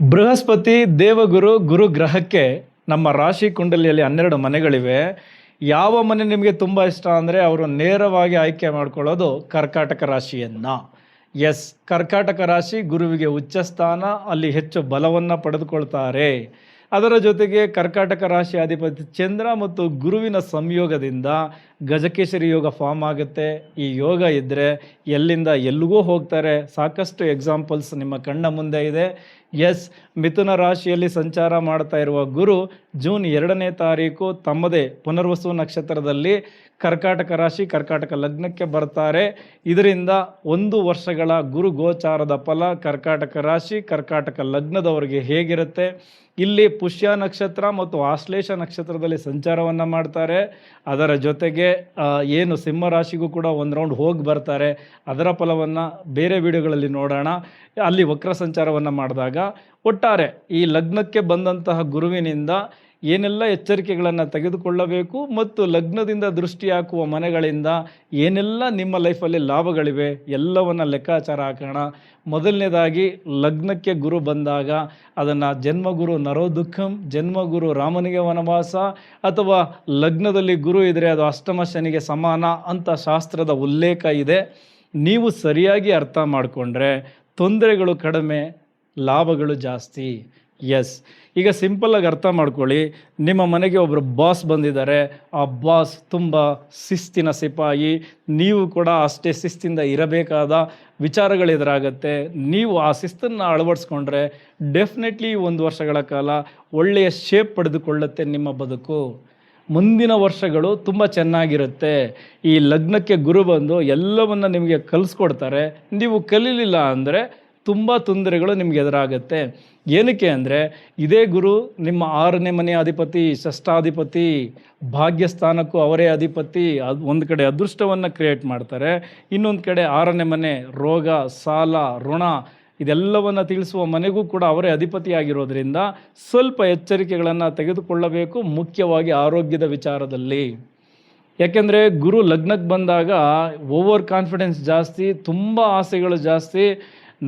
ಬೃಹಸ್ಪತಿ ದೇವಗುರು ಗುರು ಗ್ರಹಕ್ಕೆ ನಮ್ಮ ರಾಶಿ ಕುಂಡಲಿಯಲ್ಲಿ 12 ಮನೆಗಳಿವೆ. ಯಾವ ಮನೆ ನಿಮಗೆ ತುಂಬ ಇಷ್ಟ ಅಂದರೆ ಅವರು ನೇರವಾಗಿ ಆಯ್ಕೆ ಮಾಡ್ಕೊಳ್ಳೋದು ಕರ್ಕಾಟಕ ರಾಶಿಯನ್ನು. ಎಸ್, ಕರ್ಕಾಟಕ ರಾಶಿ ಗುರುವಿಗೆ ಉಚ್ಚ ಸ್ಥಾನ, ಅಲ್ಲಿ ಹೆಚ್ಚು ಬಲವನ್ನು ಪಡೆದುಕೊಳ್ತಾರೆ. ಅದರ ಜೊತೆಗೆ ಕರ್ಕಾಟಕ ರಾಶಿ ಅಧಿಪತಿ ಚಂದ್ರ ಮತ್ತು ಗುರುವಿನ ಸಂಯೋಗದಿಂದ ಗಜಕೇಸರಿ ಯೋಗ ಫಾರ್ಮ್ ಆಗುತ್ತೆ. ಈ ಯೋಗ ಇದ್ದರೆ ಎಲ್ಲಿಂದ ಎಲ್ಲಿಗೂ ಹೋಗ್ತಾರೆ. ಸಾಕಷ್ಟು ಎಕ್ಸಾಂಪಲ್ಸ್ ನಿಮ್ಮ ಕಣ್ಣ ಮುಂದೆ ಇದೆ. ಎಸ್, ಮಿಥುನ ರಾಶಿಯಲ್ಲಿ ಸಂಚಾರ ಮಾಡ್ತಾ ಇರುವ ಗುರು ಜೂನ್ 2ನೇ ತಾರೀಕು ತಮ್ಮದೇ ಪುನರ್ವಸು ನಕ್ಷತ್ರದಲ್ಲಿ ಕರ್ಕಾಟಕ ರಾಶಿ ಕರ್ಕಾಟಕ ಲಗ್ನಕ್ಕೆ ಬರ್ತಾರೆ. ಇದರಿಂದ 1 ವರ್ಷಗಳ ಗುರು ಗೋಚಾರದ ಫಲ ಕರ್ಕಾಟಕ ರಾಶಿ ಕರ್ಕಾಟಕ ಲಗ್ನದವರಿಗೆ ಹೇಗಿರುತ್ತೆ, ಇಲ್ಲಿ ಪುಷ್ಯ ನಕ್ಷತ್ರ ಮತ್ತು ಆಶ್ಲೇಷ ನಕ್ಷತ್ರದಲ್ಲಿ ಸಂಚಾರವನ್ನು ಮಾಡ್ತಾರೆ. ಅದರ ಜೊತೆಗೆ ಏನು ಸಿಂಹ ರಾಶಿಗೂ ಕೂಡ ಒಂದು ರೌಂಡ್ ಹೋಗಿ ಬರ್ತಾರೆ. ಅದರ ಫಲವನ್ನು ಬೇರೆ ವಿಡಿಯೋಗಳಲ್ಲಿ ನೋಡೋಣ. ಅಲ್ಲಿ ವಕ್ರ ಸಂಚಾರವನ್ನು ಮಾಡಿದಾಗ ಒಟ್ಟಾರೆ ಈ ಲಗ್ನಕ್ಕೆ ಬಂದಂತಹ ಗುರುವಿನಿಂದ ಏನೆಲ್ಲ ಎಚ್ಚರಿಕೆಗಳನ್ನು ತೆಗೆದುಕೊಳ್ಳಬೇಕು ಮತ್ತು ಲಗ್ನದಿಂದ ದೃಷ್ಟಿ ಹಾಕುವ ಮನೆಗಳಿಂದ ಏನೆಲ್ಲ ನಿಮ್ಮ ಲೈಫಲ್ಲಿ ಲಾಭಗಳಿವೆ ಎಲ್ಲವನ್ನು ಲೆಕ್ಕಾಚಾರ ಹಾಕೋಣ. ಮೊದಲನೇದಾಗಿ ಲಗ್ನಕ್ಕೆ ಗುರು ಬಂದಾಗ ಅದನ್ನು ಜನ್ಮಗುರು ನರೋದುಃಖಂ, ಜನ್ಮಗುರು ರಾಮನಿಗೆ ವನವಾಸ, ಅಥವಾ ಲಗ್ನದಲ್ಲಿ ಗುರು ಇದ್ದರೆ ಅದು ಅಷ್ಟಮ ಶನಿಗೆ ಸಮಾನ ಅಂತ ಶಾಸ್ತ್ರದ ಉಲ್ಲೇಖ ಇದೆ. ನೀವು ಸರಿಯಾಗಿ ಅರ್ಥ ಮಾಡಿಕೊಂಡ್ರೆ ತೊಂದರೆಗಳು ಕಡಿಮೆ, ಲಾಭಗಳು ಜಾಸ್ತಿ. ಎಸ್, ಈಗ ಸಿಂಪಲ್ಲಾಗಿ ಅರ್ಥ ಮಾಡ್ಕೊಳ್ಳಿ. ನಿಮ್ಮ ಮನೆಗೆ ಒಬ್ಬರು ಬಾಸ್ ಬಂದಿದ್ದಾರೆ. ಆ ಬಾಸ್ ತುಂಬ ಶಿಸ್ತಿನ ಸಿಪಾಯಿ. ನೀವು ಕೂಡ ಅಷ್ಟೇ ಶಿಸ್ತಿಂದ ಇರಬೇಕಾದ ವಿಚಾರಗಳು ಎದುರಾಗುತ್ತೆ. ನೀವು ಆ ಶಿಸ್ತನ್ನು ಅಳವಡಿಸ್ಕೊಂಡ್ರೆ ಡೆಫಿನೆಟ್ಲಿ 1 ವರ್ಷಗಳ ಕಾಲ ಒಳ್ಳೆಯ ಶೇಪ್ ಪಡೆದುಕೊಳ್ಳುತ್ತೆ ನಿಮ್ಮ ಬದುಕು. ಮುಂದಿನ ವರ್ಷಗಳು ತುಂಬ ಚೆನ್ನಾಗಿರುತ್ತೆ. ಈ ಲಗ್ನಕ್ಕೆ ಗುರು ಬಂದು ಎಲ್ಲವನ್ನು ನಿಮಗೆ ಕಲಿಸ್ಕೊಡ್ತಾರೆ. ನೀವು ಕಲೀಲಿಲ್ಲ ಅಂದರೆ ತುಂಬ ತೊಂದರೆಗಳು ನಿಮ್ಗೆ ಎದುರಾಗುತ್ತೆ. ಏನಕ್ಕೆ ಅಂದರೆ ಇದೇ ಗುರು ನಿಮ್ಮ 6ನೇ ಮನೆ ಅಧಿಪತಿ, ಷಷ್ಠಾಧಿಪತಿ, ಭಾಗ್ಯಸ್ಥಾನಕ್ಕೂ ಅವರೇ ಅಧಿಪತಿ. ಅದು ಒಂದು ಕಡೆ ಅದೃಷ್ಟವನ್ನು ಕ್ರಿಯೇಟ್ ಮಾಡ್ತಾರೆ, ಇನ್ನೊಂದು ಕಡೆ 6ನೇ ಮನೆ ರೋಗ, ಸಾಲ, ಋಣ ಇದೆಲ್ಲವನ್ನು ತಿಳಿಸುವ ಮನೆಗೂ ಕೂಡ ಅವರೇ ಅಧಿಪತಿಯಾಗಿರೋದ್ರಿಂದ ಸ್ವಲ್ಪ ಎಚ್ಚರಿಕೆಗಳನ್ನು ತೆಗೆದುಕೊಳ್ಳಬೇಕು, ಮುಖ್ಯವಾಗಿ ಆರೋಗ್ಯದ ವಿಚಾರದಲ್ಲಿ. ಯಾಕೆಂದರೆ ಗುರು ಲಗ್ನಕ್ಕೆ ಬಂದಾಗ ಓವರ್ ಕಾನ್ಫಿಡೆನ್ಸ್ ಜಾಸ್ತಿ, ತುಂಬ ಆಸೆಗಳು ಜಾಸ್ತಿ.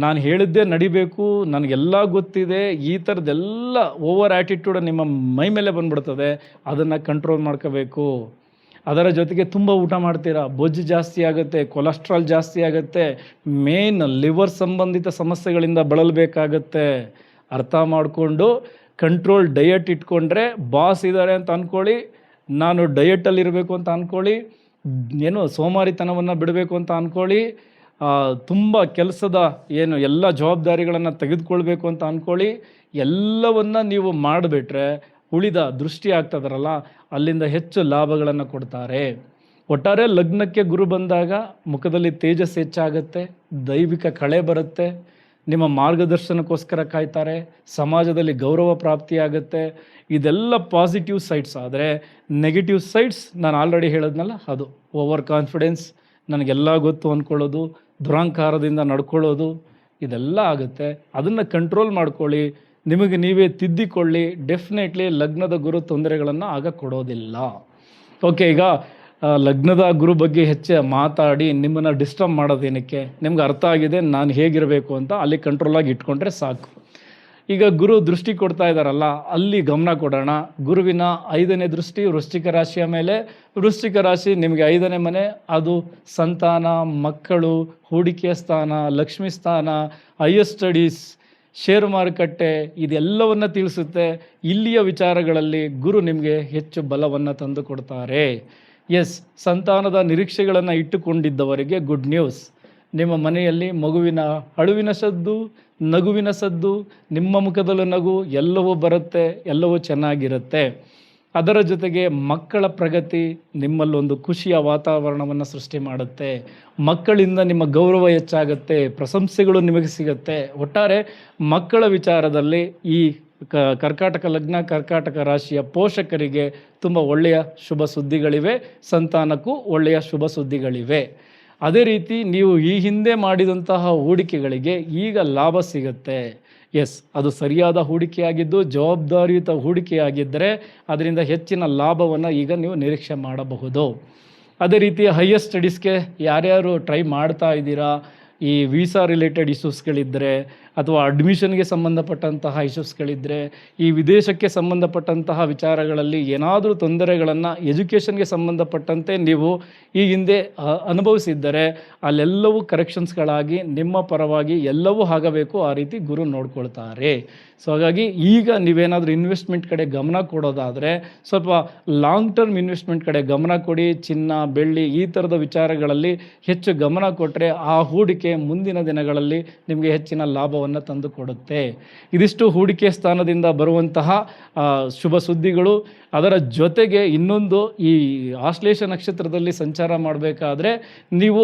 ನಾನು ಹೇಳಿದ್ದೇ ನಡಿಬೇಕು, ನನಗೆಲ್ಲ ಗೊತ್ತಿದೆ, ಈ ಥರದ್ದೆಲ್ಲ ಓವರ್ ಆ್ಯಟಿಟ್ಯೂಡ್ ನಿಮ್ಮ ಮೈ ಮೇಲೆ ಬಂದ್ಬಿಡ್ತದೆ. ಅದನ್ನು ಕಂಟ್ರೋಲ್ ಮಾಡ್ಕೋಬೇಕು. ಅದರ ಜೊತೆಗೆ ತುಂಬ ಊಟ ಮಾಡ್ತೀರಾ, ಬೊಜ್ಜು ಜಾಸ್ತಿ ಆಗುತ್ತೆ, ಕೊಲೆಸ್ಟ್ರಾಲ್ ಜಾಸ್ತಿ ಆಗುತ್ತೆ, ಮೇನ್ ಲಿವರ್ ಸಂಬಂಧಿತ ಸಮಸ್ಯೆಗಳಿಂದ ಬಳಲಬೇಕಾಗತ್ತೆ. ಅರ್ಥ ಮಾಡಿಕೊಂಡು ಕಂಟ್ರೋಲ್ ಡಯಟ್ ಇಟ್ಕೊಂಡ್ರೆ, ಬಾಸ್ ಇದ್ದಾರೆ ಅಂತ ಅಂದ್ಕೊಳ್ಳಿ, ನಾನು ಡಯಟಲ್ಲಿರಬೇಕು ಅಂತ ಅಂದ್ಕೊಳ್ಳಿ, ಏನು ಸೋಮಾರಿತನವನ್ನು ಬಿಡಬೇಕು ಅಂತ ಅಂದ್ಕೊಳ್ಳಿ, ತುಂಬ ಕೆಲಸದ ಏನು ಎಲ್ಲ ಜವಾಬ್ದಾರಿಗಳನ್ನು ತೆಗೆದುಕೊಳ್ಬೇಕು ಅಂತ ಅಂದ್ಕೊಳ್ಳಿ. ಎಲ್ಲವನ್ನು ನೀವು ಮಾಡಿಬಿಟ್ರೆ ಉಳಿದ ದೃಷ್ಟಿ ಆಗ್ತದಾರಲ್ಲ, ಅಲ್ಲಿಂದ ಹೆಚ್ಚು ಲಾಭಗಳನ್ನು ಕೊಡ್ತಾರೆ. ಒಟ್ಟಾರೆ ಲಗ್ನಕ್ಕೆ ಗುರು ಬಂದಾಗ ಮುಖದಲ್ಲಿ ತೇಜಸ್ ಹೆಚ್ಚಾಗುತ್ತೆ, ದೈವಿಕ ಕಳೆ ಬರುತ್ತೆ, ನಿಮ್ಮ ಮಾರ್ಗದರ್ಶನಕ್ಕೋಸ್ಕರ ಕಾಯ್ತಾರೆ, ಸಮಾಜದಲ್ಲಿ ಗೌರವ ಪ್ರಾಪ್ತಿಯಾಗುತ್ತೆ. ಇದೆಲ್ಲ ಪಾಸಿಟಿವ್ ಸೈಡ್ಸ್. ಆದರೆ ನೆಗೆಟಿವ್ ಸೈಡ್ಸ್ ನಾನು ಆಲ್ರೆಡಿ ಹೇಳಿದ್ನಲ್ಲ, ಅದು ಓವರ್ ಕಾನ್ಫಿಡೆನ್ಸ್, ನನಗೆಲ್ಲ ಗೊತ್ತು ಅಂದ್ಕೊಳ್ಳೋದು, ದುರಹಂಕಾರದಿಂದ ನಡ್ಕೊಳ್ಳೋದು, ಇದೆಲ್ಲ ಆಗುತ್ತೆ. ಅದನ್ನು ಕಂಟ್ರೋಲ್ ಮಾಡ್ಕೊಳ್ಳಿ, ನಿಮಗೆ ನೀವೇ ತಿದ್ದಿಕೊಳ್ಳಿ. ಡೆಫಿನೆಟ್ಲಿ ಲಗ್ನದ ಗುರು ತೊಂದರೆಗಳನ್ನು ಆಗ ಕೊಡೋದಿಲ್ಲ. ಓಕೆ, ಈಗ ಲಗ್ನದ ಗುರು ಬಗ್ಗೆ ಹೆಚ್ಚು ಮಾತಾಡಿ ನಿಮ್ಮನ್ನು ಡಿಸ್ಟರ್ಬ್ ಮಾಡೋದೇನಕ್ಕೆ? ನಿಮ್ಗೆ ಅರ್ಥ ಆಗಿದೆ ನಾನು ಹೇಗಿರಬೇಕು ಅಂತ, ಅಲ್ಲಿ ಕಂಟ್ರೋಲಾಗಿ ಇಟ್ಕೊಂಡ್ರೆ ಸಾಕು. ಈಗ ಗುರು ದೃಷ್ಟಿ ಕೊಡ್ತಾ ಇದ್ದಾರಲ್ಲ, ಅಲ್ಲಿ ಗಮನ ಕೊಡೋಣ. ಗುರುವಿನ 5ನೇ ದೃಷ್ಟಿ ವೃಶ್ಚಿಕ ರಾಶಿಯ ಮೇಲೆ. ವೃಶ್ಚಿಕ ರಾಶಿ ನಿಮಗೆ 5ನೇ ಮನೆ, ಅದು ಸಂತಾನ, ಮಕ್ಕಳು, ಹೂಡಿಕೆಯ ಸ್ಥಾನ, ಲಕ್ಷ್ಮಿ ಸ್ಥಾನ, ಹೈಯರ್ ಸ್ಟಡೀಸ್, ಷೇರು ಮಾರುಕಟ್ಟೆ ಇದೆಲ್ಲವನ್ನು ತಿಳಿಸುತ್ತೆ. ಇಲ್ಲಿಯ ವಿಚಾರಗಳಲ್ಲಿ ಗುರು ನಿಮಗೆ ಹೆಚ್ಚು ಬಲವನ್ನು ತಂದು ಕೊಡ್ತಾರೆ. ಎಸ್, ಸಂತಾನದ ನಿರೀಕ್ಷೆಗಳನ್ನು ಇಟ್ಟುಕೊಂಡಿದ್ದವರಿಗೆ ಗುಡ್ ನ್ಯೂಸ್. ನಿಮ್ಮ ಮನೆಯಲ್ಲಿ ಮಗುವಿನ ಅಳುವಿನ ಸದ್ದು, ನಗುವಿನ ಸದ್ದು, ನಿಮ್ಮ ಮುಖದಲ್ಲೂ ನಗು, ಎಲ್ಲವೂ ಬರುತ್ತೆ, ಎಲ್ಲವೂ ಚೆನ್ನಾಗಿರುತ್ತೆ. ಅದರ ಜೊತೆಗೆ ಮಕ್ಕಳ ಪ್ರಗತಿ ನಿಮ್ಮಲ್ಲೊಂದು ಖುಷಿಯ ವಾತಾವರಣವನ್ನು ಸೃಷ್ಟಿ ಮಾಡುತ್ತೆ. ಮಕ್ಕಳಿಂದ ನಿಮ್ಮ ಗೌರವ ಹೆಚ್ಚಾಗುತ್ತೆ, ಪ್ರಶಂಸೆಗಳು ನಿಮಗೆ ಸಿಗುತ್ತೆ. ಒಟ್ಟಾರೆ ಮಕ್ಕಳ ವಿಚಾರದಲ್ಲಿ ಈ ಕರ್ಕಾಟಕ ಲಗ್ನ ಕರ್ಕಾಟಕ ರಾಶಿಯ ಪೋಷಕರಿಗೆ ತುಂಬ ಒಳ್ಳೆಯ ಶುಭ ಸುದ್ದಿಗಳಿವೆ, ಸಂತಾನಕ್ಕೂ ಒಳ್ಳೆಯ ಶುಭ ಸುದ್ದಿಗಳಿವೆ. ಅದೇ ರೀತಿ ನೀವು ಈ ಹಿಂದೆ ಮಾಡಿದಂತಹ ಹೂಡಿಕೆಗಳಿಗೆ ಈಗ ಲಾಭ ಸಿಗುತ್ತೆ. ಎಸ್, ಅದು ಸರಿಯಾದ ಹೂಡಿಕೆಯಾಗಿದ್ದು ಜವಾಬ್ದಾರಿಯುತ ಹೂಡಿಕೆಯಾಗಿದ್ದರೆ ಅದರಿಂದ ಹೆಚ್ಚಿನ ಲಾಭವನ್ನು ಈಗ ನೀವು ನಿರೀಕ್ಷೆ ಮಾಡಬಹುದು. ಅದೇ ರೀತಿ ಹೈಯರ್ ಸ್ಟಡೀಸ್ಗೆ ಯಾರ್ಯಾರು ಟ್ರೈ ಮಾಡ್ತಾ ಇದ್ದೀರಾ, ಈ ವೀಸಾ ರಿಲೇಟೆಡ್ ಇಶ್ಯೂಸ್ಗಳಿದ್ದರೆ ಅಥವಾ ಅಡ್ಮಿಷನ್ಗೆ ಸಂಬಂಧಪಟ್ಟಂತಹ ಇಶ್ಯೂಸ್ಗಳಿದ್ದರೆ, ಈ ವಿದೇಶಕ್ಕೆ ಸಂಬಂಧಪಟ್ಟಂತಹ ವಿಚಾರಗಳಲ್ಲಿ ಏನಾದರೂ ತೊಂದರೆಗಳನ್ನು ಎಜುಕೇಷನ್ಗೆ ಸಂಬಂಧಪಟ್ಟಂತೆ ನೀವು ಈ ಹಿಂದೆ ಅನುಭವಿಸಿದ್ದರೆ ಅಲ್ಲೆಲ್ಲವೂ ಕರೆಕ್ಷನ್ಸ್ಗಳಾಗಿ ನಿಮ್ಮ ಪರವಾಗಿ ಎಲ್ಲವೂ ಆಗಬೇಕು, ಆ ರೀತಿ ಗುರು ನೋಡ್ಕೊಳ್ತಾರೆ. ಸೊ ಹಾಗಾಗಿ ಈಗ ನೀವೇನಾದರೂ ಇನ್ವೆಸ್ಟ್ಮೆಂಟ್ ಕಡೆ ಗಮನ ಕೊಡೋದಾದರೆ ಸ್ವಲ್ಪ ಲಾಂಗ್ ಟರ್ಮ್ ಇನ್ವೆಸ್ಟ್ಮೆಂಟ್ ಕಡೆ ಗಮನ ಕೊಡಿ. ಚಿನ್ನ, ಬೆಳ್ಳಿ ಈ ಥರದ ವಿಚಾರಗಳಲ್ಲಿ ಹೆಚ್ಚು ಗಮನ ಕೊಟ್ಟರೆ ಆ ಹೂಡಿಕೆ ಮುಂದಿನ ದಿನಗಳಲ್ಲಿ ನಿಮಗೆ ಹೆಚ್ಚಿನ ಲಾಭವನ್ನು ತಂದು ಕೊಡುತ್ತೆ. ಇದಿಷ್ಟು ಹೂಡಿಕೆ ಸ್ಥಾನದಿಂದ ಬರುವಂತಹ ಶುಭ ಸುದ್ದಿಗಳು. ಅದರ ಜೊತೆಗೆ ಇನ್ನೊಂದು, ಈ ಆಶ್ಲೇಷ ನಕ್ಷತ್ರದಲ್ಲಿ ಸಂಚಾರ ಮಾಡಬೇಕಾದ್ರೆ ನೀವು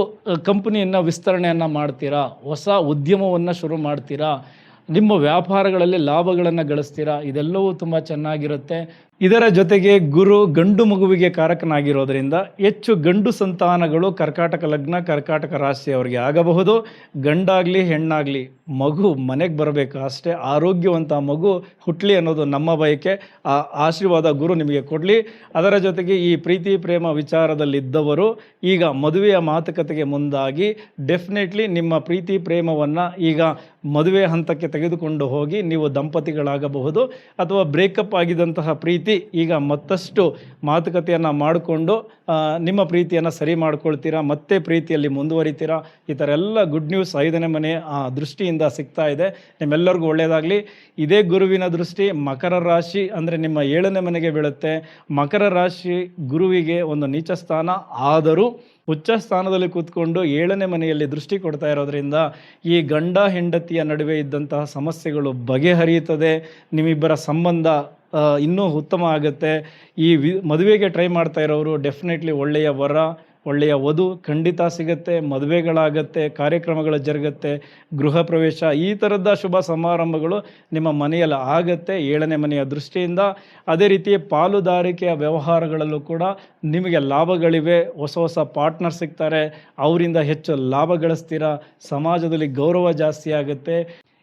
ಕಂಪನಿಯನ್ನು ವಿಸ್ತರಣೆಯನ್ನು ಮಾಡ್ತೀರಾ, ಹೊಸ ಉದ್ಯಮವನ್ನು ಶುರು ಮಾಡ್ತೀರಾ, ನಿಮ್ಮ ವ್ಯಾಪಾರಗಳಲ್ಲಿ ಲಾಭಗಳನ್ನು ಗಳಿಸ್ತೀರಾ, ಇದೆಲ್ಲವೂ ತುಂಬ ಚೆನ್ನಾಗಿರುತ್ತೆ. ಇದರ ಜೊತೆಗೆ ಗುರು ಗಂಡು ಮಗುವಿಗೆ ಕಾರಕನಾಗಿರೋದರಿಂದ ಹೆಚ್ಚು ಗಂಡು ಸಂತಾನಗಳು ಕರ್ಕಾಟಕ ಲಗ್ನ, ಕರ್ಕಾಟಕ ರಾಶಿಯವರಿಗೆ ಆಗಬಹುದು. ಗಂಡಾಗಲಿ ಹೆಣ್ಣಾಗಲಿ ಮಗು ಮನೆಗೆ ಬರಬೇಕು ಅಷ್ಟೇ, ಆರೋಗ್ಯವಂತ ಮಗು ಹುಟ್ಟಲಿ ಅನ್ನೋದು ನಮ್ಮ ಬಯಕೆ. ಆ ಆಶೀರ್ವಾದ ಗುರು ನಿಮಗೆ ಕೊಡಲಿ. ಅದರ ಜೊತೆಗೆ ಈ ಪ್ರೀತಿ ಪ್ರೇಮ ವಿಚಾರದಲ್ಲಿದ್ದವರು ಈಗ ಮದುವೆಯ ಮಾತುಕತೆಗೆ ಮುಂದಾಗಿ ಡೆಫಿನೆಟ್ಲಿ ನಿಮ್ಮ ಪ್ರೀತಿ ಪ್ರೇಮವನ್ನು ಈಗ ಮದುವೆ ಹಂತಕ್ಕೆ ತೆಗೆದುಕೊಂಡು ಹೋಗಿ ನೀವು ದಂಪತಿಗಳಾಗಬಹುದು. ಅಥವಾ ಬ್ರೇಕಪ್ ಆಗಿದ್ದಂತಹ ಪ್ರೀತಿ ಈಗ ಮತ್ತಷ್ಟು ಮಾತುಕತೆಯನ್ನು ಮಾಡಿಕೊಂಡು ನಿಮ್ಮ ಪ್ರೀತಿಯನ್ನು ಸರಿ ಮಾಡ್ಕೊಳ್ತೀರಾ, ಮತ್ತೆ ಪ್ರೀತಿಯಲ್ಲಿ ಮುಂದುವರಿತೀರಾ. ಈ ಥರ ಎಲ್ಲ ಗುಡ್ ನ್ಯೂಸ್ 5ನೇ ಮನೆ ದೃಷ್ಟಿಯಿಂದ ಸಿಗ್ತಾ ಇದೆ. ನಿಮ್ಮೆಲ್ಲರಿಗೂ ಒಳ್ಳೆಯದಾಗಲಿ. ಇದೇ ಗುರುವಿನ ದೃಷ್ಟಿ ಮಕರ ರಾಶಿ ಅಂದರೆ ನಿಮ್ಮ 7ನೇ ಮನೆಗೆ ಬೀಳುತ್ತೆ. ಮಕರ ರಾಶಿ ಗುರುವಿಗೆ ಒಂದು ನೀಚ ಸ್ಥಾನ, ಆದರೂ ಉಚ್ಚ ಸ್ಥಾನದಲ್ಲಿ ಕೂತ್ಕೊಂಡು 7ನೇ ಮನೆಯಲ್ಲಿ ದೃಷ್ಟಿ ಕೊಡ್ತಾ ಇರೋದ್ರಿಂದ ಈ ಗಂಡ ಹೆಂಡತಿಯ ನಡುವೆ ಇದ್ದಂತಹ ಸಮಸ್ಯೆಗಳು ಬಗೆಹರಿಯುತ್ತದೆ. ನಿಮ್ಮಿಬ್ಬರ ಸಂಬಂಧ ಇನ್ನೂ ಉತ್ತಮ ಆಗುತ್ತೆ. ಈ ಮದುವೆಗೆ ಟ್ರೈ ಮಾಡ್ತಾ ಇರೋರು ಡೆಫಿನೆಟ್ಲಿ ಒಳ್ಳೆಯ ವರ, ಒಳ್ಳೆಯ ವಧು ಖಂಡಿತ ಸಿಗುತ್ತೆ. ಮದುವೆಗಳಾಗತ್ತೆ, ಕಾರ್ಯಕ್ರಮಗಳು ಜರುಗುತ್ತೆ, ಗೃಹ ಪ್ರವೇಶ ಈ ಥರದ ಶುಭ ಸಮಾರಂಭಗಳು ನಿಮ್ಮ ಮನೆಯಲ್ಲಿ ಆಗತ್ತೆ 7ನೇ ಮನೆಯ ದೃಷ್ಟಿಯಿಂದ. ಅದೇ ರೀತಿ ಪಾಲುದಾರಿಕೆಯ ವ್ಯವಹಾರಗಳಲ್ಲೂ ಕೂಡ ನಿಮಗೆ ಲಾಭಗಳಿವೆ. ಹೊಸ ಹೊಸ ಪಾರ್ಟ್ನರ್ ಸಿಗ್ತಾರೆ, ಅವರಿಂದ ಹೆಚ್ಚು ಲಾಭ ಗಳಿಸ್ತೀರಾ. ಸಮಾಜದಲ್ಲಿ ಗೌರವ ಜಾಸ್ತಿ ಆಗುತ್ತೆ.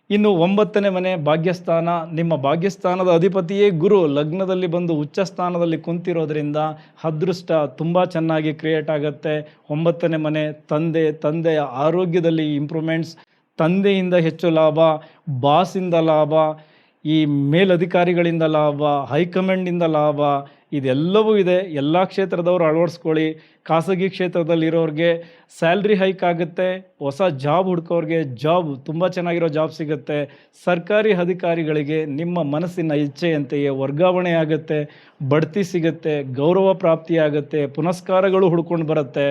ಇನ್ನು 9ನೇ ಮನೆ ಭಾಗ್ಯಸ್ಥಾನ, ನಿಮ್ಮ ಭಾಗ್ಯಸ್ಥಾನದ ಅಧಿಪತಿಯೇ ಗುರು ಲಗ್ನದಲ್ಲಿ ಬಂದು ಉಚ್ಚ ಸ್ಥಾನದಲ್ಲಿ ಕುಂತಿರೋದ್ರಿಂದ ಅದೃಷ್ಟ ತುಂಬ ಚೆನ್ನಾಗಿ ಕ್ರಿಯೇಟ್ ಆಗುತ್ತೆ. 9ನೇ ಮನೆ ತಂದೆಯ ಆರೋಗ್ಯದಲ್ಲಿ ಇಂಪ್ರೂವ್ಮೆಂಟ್ಸ್, ತಂದೆಯಿಂದ ಹೆಚ್ಚು ಲಾಭ, ಬಾಸಿಂದ ಲಾಭ, ಈ ಮೇಲಧಿಕಾರಿಗಳಿಂದ ಲಾಭ, ಹೈಕಮಾಂಡಿಂದ ಲಾಭ, ಇದೆಲ್ಲವೂ ಇದೆ. ಎಲ್ಲ ಕ್ಷೇತ್ರದವರು ಅಳವಡಿಸ್ಕೊಳ್ಳಿ. ಖಾಸಗಿ ಕ್ಷೇತ್ರದಲ್ಲಿರೋರಿಗೆ ಸ್ಯಾಲ್ರಿ ಹೈಕ್ ಆಗುತ್ತೆ. ಹೊಸ ಜಾಬ್ ಹುಡ್ಕೋರಿಗೆ ಜಾಬ್ ತುಂಬ ಚೆನ್ನಾಗಿರೋ ಜಾಬ್ ಸಿಗುತ್ತೆ. ಸರ್ಕಾರಿ ಅಧಿಕಾರಿಗಳಿಗೆ ನಿಮ್ಮ ಮನಸ್ಸಿನ ಇಚ್ಛೆಯಂತೆಯೇ ವರ್ಗಾವಣೆ ಆಗುತ್ತೆ, ಬಡ್ತಿ ಸಿಗುತ್ತೆ, ಗೌರವ ಪ್ರಾಪ್ತಿಯಾಗುತ್ತೆ, ಪುನಸ್ಕಾರಗಳು ಹುಡ್ಕೊಂಡು ಬರುತ್ತೆ.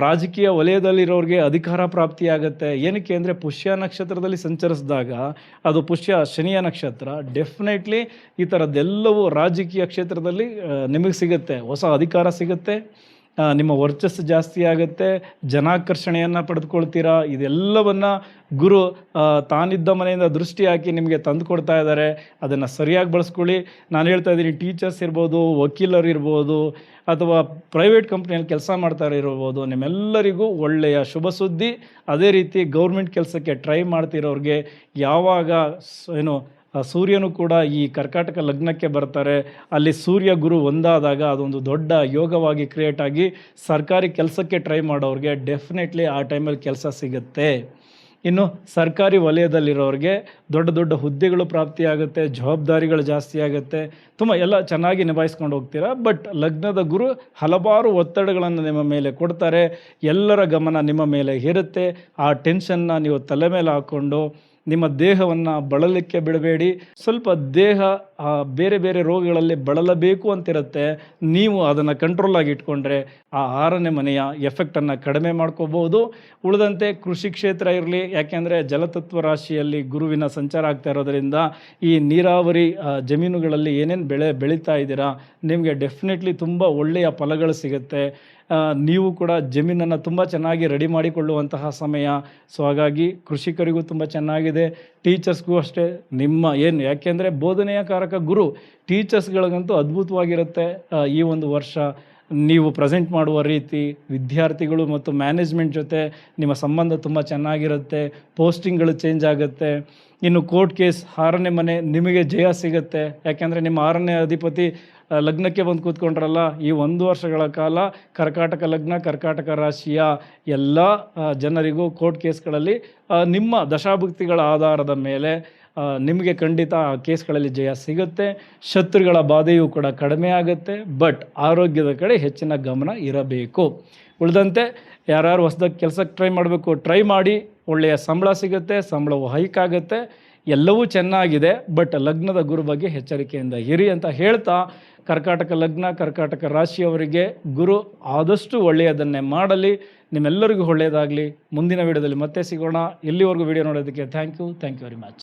ರಾಜಕೀಯ ವಲಯದಲ್ಲಿರೋರಿಗೆ ಅಧಿಕಾರ ಪ್ರಾಪ್ತಿಯಾಗುತ್ತೆ. ಏನಕ್ಕೆ ಅಂದರೆ ಪುಷ್ಯ ನಕ್ಷತ್ರದಲ್ಲಿ ಸಂಚರಿಸಿದಾಗ, ಅದು ಪುಷ್ಯ ಶನಿಯ ನಕ್ಷತ್ರ, ಡೆಫಿನೆಟ್ಲಿ ಈ ಥರದ್ದೆಲ್ಲವೂ ರಾಜಕೀಯ ಕ್ಷೇತ್ರದಲ್ಲಿ ನಿಮಗೆ ಸಿಗುತ್ತೆ. ಹೊಸ ಅಧಿಕಾರ ಸಿಗುತ್ತೆ, ನಿಮ್ಮ ವರ್ಚಸ್ಸು ಜಾಸ್ತಿ ಆಗುತ್ತೆ, ಜನಾಕರ್ಷಣೆಯನ್ನು ಪಡೆದುಕೊಳ್ತೀರಾ. ಇದೆಲ್ಲವನ್ನು ಗುರು ತಾನಿದ್ದ ಮನೆಯಿಂದ ದೃಷ್ಟಿ ಹಾಕಿ ನಿಮಗೆ ತಂದು ಕೊಡ್ತಾ ಇದ್ದಾರೆ. ಅದನ್ನು ಸರಿಯಾಗಿ ಬಳಸ್ಕೊಳ್ಳಿ. ನಾನು ಹೇಳ್ತಾ ಇದ್ದೀನಿ, ಟೀಚರ್ಸ್ ಇರ್ಬೋದು, ವಕೀಲರು ಇರ್ಬೋದು, ಅಥವಾ ಪ್ರೈವೇಟ್ ಕಂಪ್ನಿಯಲ್ಲಿ ಕೆಲಸ ಮಾಡ್ತಾ ಇರ್ಬೋದು, ನಿಮ್ಮೆಲ್ಲರಿಗೂ ಒಳ್ಳೆಯ ಶುಭ ಸುದ್ದಿ. ಅದೇ ರೀತಿ ಗೌರ್ಮೆಂಟ್ ಕೆಲಸಕ್ಕೆ ಟ್ರೈ ಮಾಡ್ತಿರೋರಿಗೆ ಯಾವಾಗ ಸೂರ್ಯನು ಕೂಡ ಈ ಕರ್ಕಾಟಕ ಲಗ್ನಕ್ಕೆ ಬರ್ತಾರೆ, ಅಲ್ಲಿ ಸೂರ್ಯ ಗುರು ಒಂದಾದಾಗ ಅದೊಂದು ದೊಡ್ಡ ಯೋಗವಾಗಿ ಕ್ರಿಯೇಟ್ ಆಗಿ ಸರ್ಕಾರಿ ಕೆಲಸಕ್ಕೆ ಟ್ರೈ ಮಾಡೋರಿಗೆ ಡೆಫಿನೆಟ್ಲಿ ಆ ಟೈಮಲ್ಲಿ ಕೆಲಸ ಸಿಗುತ್ತೆ. ಇನ್ನು ಸರ್ಕಾರಿ ವಲಯದಲ್ಲಿರೋರಿಗೆ ದೊಡ್ಡ ದೊಡ್ಡ ಹುದ್ದೆಗಳು ಪ್ರಾಪ್ತಿಯಾಗುತ್ತೆ, ಜವಾಬ್ದಾರಿಗಳು ಜಾಸ್ತಿ ಆಗುತ್ತೆ, ತುಂಬ ಎಲ್ಲ ಚೆನ್ನಾಗಿ ನಿಭಾಯಿಸ್ಕೊಂಡು ಹೋಗ್ತೀರಾ. ಬಟ್ ಲಗ್ನದ ಗುರು ಹಲವಾರು ಒತ್ತಡಗಳನ್ನು ನಿಮ್ಮ ಮೇಲೆ ಕೊಡ್ತಾರೆ. ಎಲ್ಲರ ಗಮನ ನಿಮ್ಮ ಮೇಲೆ ಇರುತ್ತೆ. ಆ ಟೆನ್ಷನ್ನ ನೀವು ತಲೆ ಮೇಲೆ ಹಾಕ್ಕೊಂಡು ನಿಮ್ಮ ದೇಹವನ್ನು ಬಳಲಿಕ್ಕೆ ಬಿಡಬೇಡಿ. ಸ್ವಲ್ಪ ದೇಹ ಬೇರೆ ಬೇರೆ ರೋಗಗಳಲ್ಲಿ ಬಳಲಬೇಕು ಅಂತಿರುತ್ತೆ. ನೀವು ಅದನ್ನು ಕಂಟ್ರೋಲಾಗಿ ಇಟ್ಕೊಂಡ್ರೆ ಆ 6ನೇ ಮನೆಯ ಎಫೆಕ್ಟನ್ನು ಕಡಿಮೆ ಮಾಡ್ಕೋಬೋದು. ಉಳಿದಂತೆ ಕೃಷಿ ಕ್ಷೇತ್ರ ಇರಲಿ, ಯಾಕೆಂದರೆ ಜಲತತ್ವ ರಾಶಿಯಲ್ಲಿ ಗುರುವಿನ ಸಂಚಾರ ಆಗ್ತಾ ಇರೋದರಿಂದ ಈ ನೀರಾವರಿ ಜಮೀನುಗಳಲ್ಲಿ ಏನೇನು ಬೆಳೀತಾ ಇದ್ದೀರಾ, ನಿಮಗೆ ಡೆಫಿನೆಟ್ಲಿ ತುಂಬ ಒಳ್ಳೆಯ ಫಲಗಳು ಸಿಗುತ್ತೆ. ನೀವು ಕೂಡ ಜಮೀನನ್ನು ತುಂಬ ಚೆನ್ನಾಗಿ ರೆಡಿ ಮಾಡಿಕೊಳ್ಳುವಂತಹ ಸಮಯ. ಸೊ ಹಾಗಾಗಿ ಕೃಷಿಕರಿಗೂ ತುಂಬ ಚೆನ್ನಾಗಿದೆ, ಟೀಚರ್ಸ್ಗೂ ಅಷ್ಟೇ. ನಿಮ್ಮ ಯಾಕೆಂದರೆ ಬೋಧನೆಯ ಕಾರಕ ಗುರು, ಟೀಚರ್ಸ್ಗಳಿಗಂತೂ ಅದ್ಭುತವಾಗಿರುತ್ತೆ ಈ ಒಂದು ವರ್ಷ. ನೀವು ಪ್ರೆಸೆಂಟ್ ಮಾಡುವ ರೀತಿ, ವಿದ್ಯಾರ್ಥಿಗಳು ಮತ್ತು ಮ್ಯಾನೇಜ್ಮೆಂಟ್ ಜೊತೆ ನಿಮ್ಮ ಸಂಬಂಧ ತುಂಬ ಚೆನ್ನಾಗಿರುತ್ತೆ. ಪೋಸ್ಟಿಂಗ್ಗಳು ಚೇಂಜ್ ಆಗುತ್ತೆ. ಇನ್ನು ಕೋರ್ಟ್ ಕೇಸ್ 6ನೇ ಮನೆ ನಿಮಗೆ ಜಯ ಸಿಗುತ್ತೆ. ಯಾಕೆಂದರೆ ನಿಮ್ಮ 6ನೇ ಅಧಿಪತಿ ಲಗ್ನಕ್ಕೆ ಬಂದು ಕೂತ್ಕೊಂಡ್ರಲ್ಲ, ಈ 1 ವರ್ಷಗಳ ಕಾಲ ಕರ್ಕಾಟಕ ಲಗ್ನ, ಕರ್ಕಾಟಕ ರಾಶಿಯ ಎಲ್ಲ ಜನರಿಗೂ ಕೋರ್ಟ್ ಕೇಸ್ಗಳಲ್ಲಿ ನಿಮ್ಮ ದಶಾಭುಕ್ತಿಗಳ ಆಧಾರದ ಮೇಲೆ ನಿಮಗೆ ಖಂಡಿತ ಆ ಕೇಸ್ಗಳಲ್ಲಿ ಜಯ ಸಿಗುತ್ತೆ. ಶತ್ರುಗಳ ಬಾಧೆಯೂ ಕೂಡ ಕಡಿಮೆ ಆಗುತ್ತೆ. ಬಟ್ ಆರೋಗ್ಯದ ಕಡೆ ಹೆಚ್ಚಿನ ಗಮನ ಇರಬೇಕು. ಉಳಿದಂತೆ ಯಾರ್ಯಾರು ಹೊಸ್ದಾಗಿ ಕೆಲಸಕ್ಕೆ ಟ್ರೈ ಮಾಡಬೇಕು, ಟ್ರೈ ಮಾಡಿ. ಒಳ್ಳೆಯ ಸಂಬಳ ಸಿಗುತ್ತೆ, ಸಂಬಳವು ಹೈಕ್ ಆಗುತ್ತೆ, ಎಲ್ಲವೂ ಚೆನ್ನಾಗಿದೆ. ಬಟ್ ಲಗ್ನದ ಗುರು ಬಗ್ಗೆ ಎಚ್ಚರಿಕೆಯಿಂದ ಇರಿ ಅಂತ ಹೇಳ್ತಾ, ಕರ್ಕಾಟಕ ಲಗ್ನ, ಕರ್ಕಾಟಕ ರಾಶಿಯವರಿಗೆ ಗುರು ಆದಷ್ಟು ಒಳ್ಳೆಯದನ್ನೇ ಮಾಡಲಿ. ನಿಮ್ಮೆಲ್ಲರಿಗೂ ಒಳ್ಳೆಯದಾಗಲಿ. ಮುಂದಿನ ವಿಡಿಯೋದಲ್ಲಿ ಮತ್ತೆ ಸಿಗೋಣ. ಇಲ್ಲಿವರೆಗೂ ವಿಡಿಯೋ ನೋಡೋದಕ್ಕೆ ಥ್ಯಾಂಕ್ ಯು ವೆರಿ ಮಚ್.